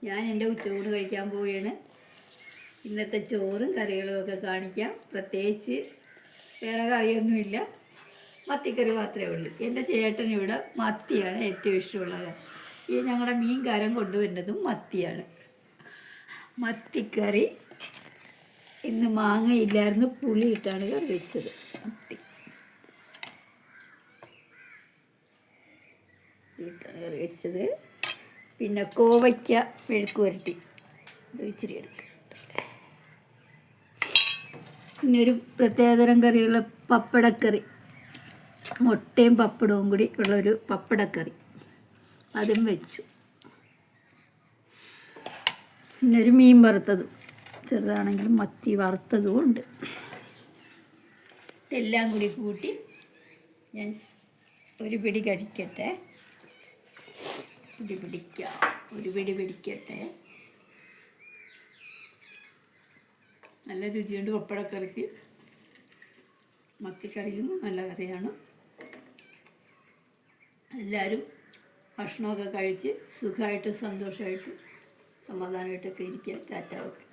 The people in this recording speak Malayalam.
ഞാൻ എൻ്റെ ഉച്ചയൂണ് കഴിക്കാൻ പോവുകയാണ്. ഇന്നത്തെ ചോറും കറികളും ഒക്കെ കാണിക്കാം. പ്രത്യേകിച്ച് വേറെ കറിയൊന്നുമില്ല, മത്തിക്കറി മാത്രമേ ഉള്ളൂ. എൻ്റെ ചേട്ടൻ ഇവിടെ മത്തിയാണ് ഏറ്റവും ഇഷ്ടമുള്ളത്. ഈ ഞങ്ങളുടെ മീൻകാരൻ കൊണ്ടുവരുന്നതും മത്തിയാണ്. മത്തിക്കറി ഇന്ന് മാങ്ങയില്ലായിരുന്നു, പുളിയിട്ടാണ് കറി വെച്ചത്. മത്തി ഇട്ടാണ് കറി വെച്ചത്. പിന്നെ കോവയ്ക്ക മെഴുക്ക് പുരട്ടി, ഇച്ചിരി എടുക്കും. പിന്നെ ഒരു പ്രത്യേകതരം കറിയുള്ള പപ്പടക്കറി, മുട്ടയും പപ്പടവും കൂടി ഉള്ളൊരു പപ്പടക്കറി, അതും വെച്ചു. പിന്നെ ഒരു മീൻ വറുത്തതും, ചെറുതാണെങ്കിലും മത്തി വറുത്തതും ഉണ്ട്. ഇതെല്ലാം കൂടി കൂട്ടി ഞാൻ ഒരു പിടി കഴിക്കട്ടെ. ഒരു പിടി പിടിക്കട്ടെ. നല്ല രുചിയുണ്ട് പപ്പടക്കറിക്ക്. മത്തിക്കറിയും നല്ല കറിയാണ്. എല്ലാവരും ഭക്ഷണമൊക്കെ കഴിച്ച് സുഖമായിട്ട് സന്തോഷമായിട്ട് സമാധാനമായിട്ടൊക്കെ ഇരിക്കുക. ടാറ്റ. ഓക്കെ.